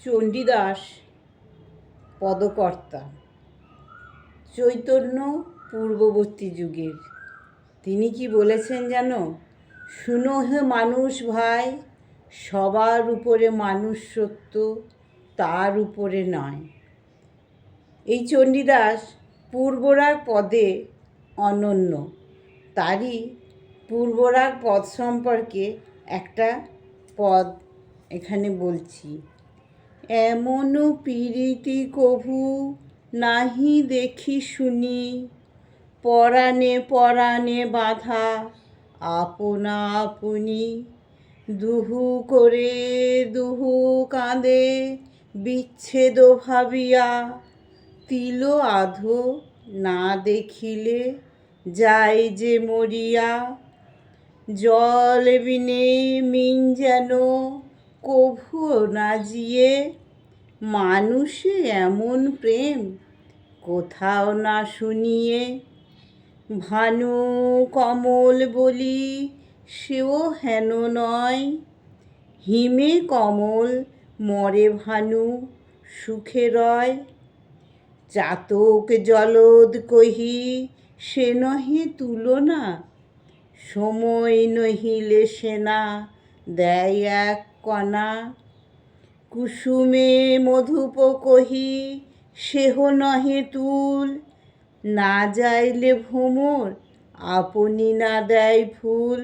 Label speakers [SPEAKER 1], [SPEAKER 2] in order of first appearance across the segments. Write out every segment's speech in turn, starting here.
[SPEAKER 1] চণ্ডীদাস পদকর্তা, চৈতন্য পূর্ববর্তী যুগের। তিনি কি বলেছেন জানো? শুনো হে মানুষ ভাই, সবার উপরে মানুষ সত্য, তার উপরে নয়। এই চণ্ডীদাস পূর্বরাগ পদে অনন্য। তারই পূর্বরাগ পদ সম্পর্কে একটা পদ এখানে বলছি। এমনও পীড়িতি কভু নাহি দেখি শুনি, পরাণে পরাণে বাধা আপনা আপনি। দুহু করে দুহু কাঁদে বিচ্ছেদ ভাবিয়া, তিল আধো না দেখিলে যায় যে মরিয়া। জল বিনে মিন যেন কভু না জিয়ে, মানুষে এমন প্রেম কোথাও না শুনিয়ে। ভানু কমল বলি সেও হেন নয়, হিমে কমল মরে ভানু সুখে রয়। চাতক জলদ কহি সে নহে তুলনা, সময় নহিলে সেনা দেয় এক কণা। কুসুমে মধুপ কহি সেহ নহে তুল, না যাইলে ভ্রমর আপনি না দেয় ফুল।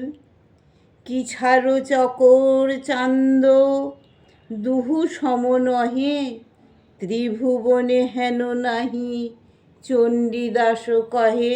[SPEAKER 1] কি ছাড়ো চকর চান্দ দুহু সম নহে, ত্রিভুবনে হেন নাহি চণ্ডীদাস কহে।